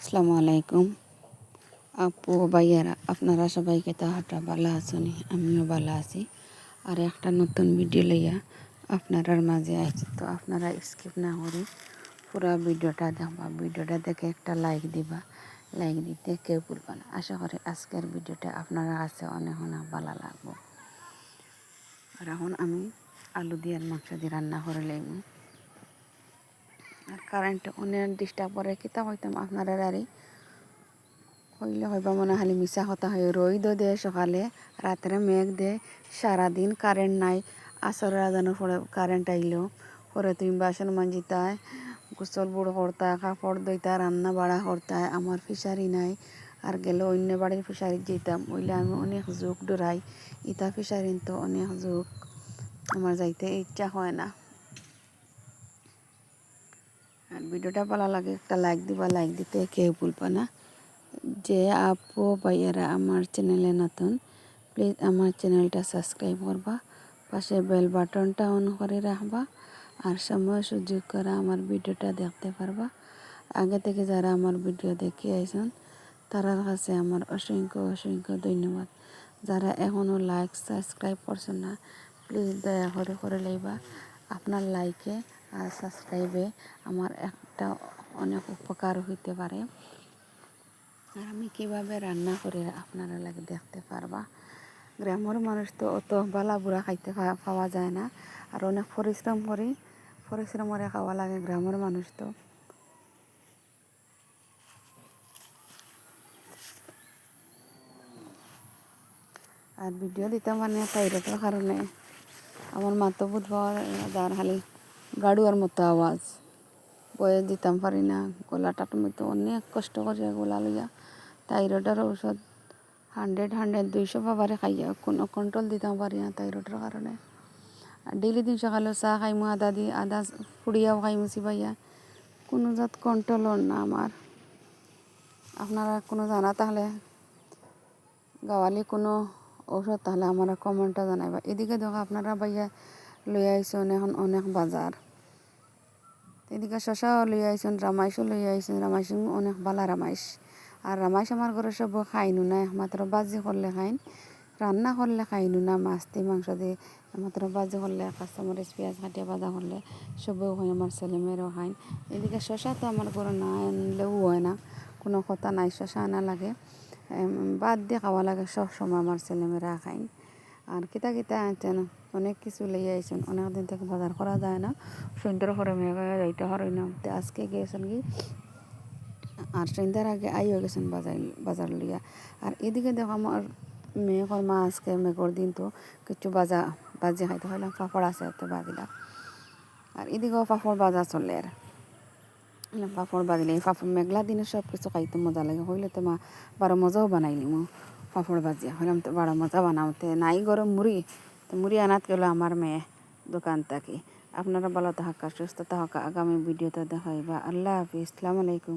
আসসালামু আলাইকুম আপু ভাইয়ারা, আপনারা সবাইকে তাহাটা ভালো আছেন? আমিও ভালো আছি। আর একটা নতুন ভিডিও লইয়া আপনারার মাঝে আছি। তো আপনারা স্কিপ না করে পুরো ভিডিওটা দেখবা। ভিডিওটা দেখে একটা লাইক দিবা। লাইক দিতে কেউ ভুলবা না। আশা করি আজকের ভিডিওটা আপনারা কাছে অনেক অনেক ভালো লাগবো। আর এখন আমি আলু দিয়ে মাংস দিয়ে রান্না করে লইব। আর কারেন্ট অনেক ডিস্টার্ব করে কিতা হইতাম আপনারা আরে হইলে হইবা মনে খালি মিশা কথা হয়। রোদ দে সকালে, রাত্রে মেঘ দে, সারাদিন কারেন্ট নাই। আসরের আজানোর পরে কারেন্ট আইলো, পরে তুমি বাসন মাঞ্জিতায়, গোসল বুড়ো করতায়, কাপড় ধুইতায়, রান্না বাড়া করতায়। আমার ফিশারি নাই। আর গেলে অন্য বাড়ির ফিশারি যেতাম, ওইলে আমি অনেক ঝোঁক ডরাই। ইতা ফিশারি তো অনেক ঝোঁক, আমার যাইতে ইচ্ছা হয় না। আর ভিডিওটা ভালো লাগে একটা লাইক দিবা। লাইক দিতে কেউ ভুলবা না। যে আপু ভাইয়ারা আমার চ্যানেলে নতুন, প্লিজ আমার চ্যানেলটা সাবস্ক্রাইব করবা, পাশে বেল বাটনটা অন করে রাখবা। আর সময় সুযোগ করে আমার ভিডিওটা দেখতে পারবা। আগে থেকে যারা আমার ভিডিও দেখে আইছেন তারার কাছে আমার অসংখ্য অসংখ্য ধন্যবাদ। যারা এখনও লাইক সাবস্ক্রাইব করছেন না, প্লিজ দয়া করে লইবা। আপনার লাইকে আর সাবস্ক্রাইবে আমার একটা অনেক উপকার হইতে পারে। আর আমি কীভাবে রান্না করে আপনারা লাগে দেখতে পারবা। গ্রামের মানুষ তো অত বালা বুড়া খাইতে পাওয়া যায় না। আর অনেক পরিশ্রম করে খাওয়া লাগে গ্রামের মানুষ তো। আর ভিডিও দিতে মানে থাইরয়েডের কারণে আমার মাতো বুধ যার খালি গাড়ুয়ার মতো আওয়াজ, বয়ে দিতাম পারি না। গলাটা তুমি তো অনেক কষ্ট করে গলা লইয়া থাইরয়েডের ঔষধ 100 200 বাবারে খাইয়া কোনো কন্ট্রোল দিতাম পারি না থাইরয়েডের কারণে। আর ডেইলি দিন সকালে চাহ খাইমু, আদা ফুড়িয়াও খাইমু চিবাইয়া, কোনো জাত কন্ট্রোলর না আমার। আপনারা কোনো জানা তাহলে গাওয়ালি কোনো ঔষধ তাহলে আমার কমেন্টটা জানাইবা। এদিকে দেখো আপনারা ভাইয়া লই আইসন এখন অনেক বাজার। এদিকে শশাও লই আইসন, রামাইশও লই আইসন। রামাইশ অনেক ভালো রামাইশ। আর রামাইশ আমার ঘরে সব খাইনু না, একমাত্র বাজি করলে খাইন, রান্না করলে খাইনু না। মাছ দিয়ে মাংস দিয়ে একমাত্র বাজি করলে, কাঁচামরিচ পেঁয়াজ কাটিয়ে ভাজা করলে সবেও খাই, আমার ছেলেমেয়েরাও খাইন। এদিকে শশা তো আমার ঘরে না আনলেও হয় না, কোনো কথা নাই। শশা আনা লাগে, বাদ দিয়ে খাওয়া লাগে সব সময়, আমার ছেলেমেয়েরা খাইন। আর কিতা কিতা আনছেন অনেক কিছু লই আইছেন, অনেক দিন থেকে বাজার করা যায় না। সন্ধ্যার পরে মেয়ে যাইতে পারি না, আজকে গিয়েছেন কি। আর সন্ধ্যার আগে আইও গেছেন বাজার লইয়া। আর এদিকে দেখো আমার মেয়ে মা আজকে মেঘর দিন তো কিছু বাজি খাইতে হইলাম, পাপড় আছে তো বাজিলাম। আর এদিকেও পাপড় বাজা চলে। আর পাপড় বাজিলে পাপড় মেঘলা দিনে সব কিছু খাইতে মজা লাগে। হইলে তো মা বারো মজাও বানাইলি পাপড় ভাজিয়া হইলাম তো বড় মজা বানাওতে নাই গরম মুড়ি। তো মুড়ি আনাত গেল আমার মেয়ে দোকান থেকে। আপনারা ভালো থাকা, সুস্থ থাকা, আগামী ভিডিওতে দেখাইবা। আল্লাহ হাফিজ, আসসালামু আলাইকুম।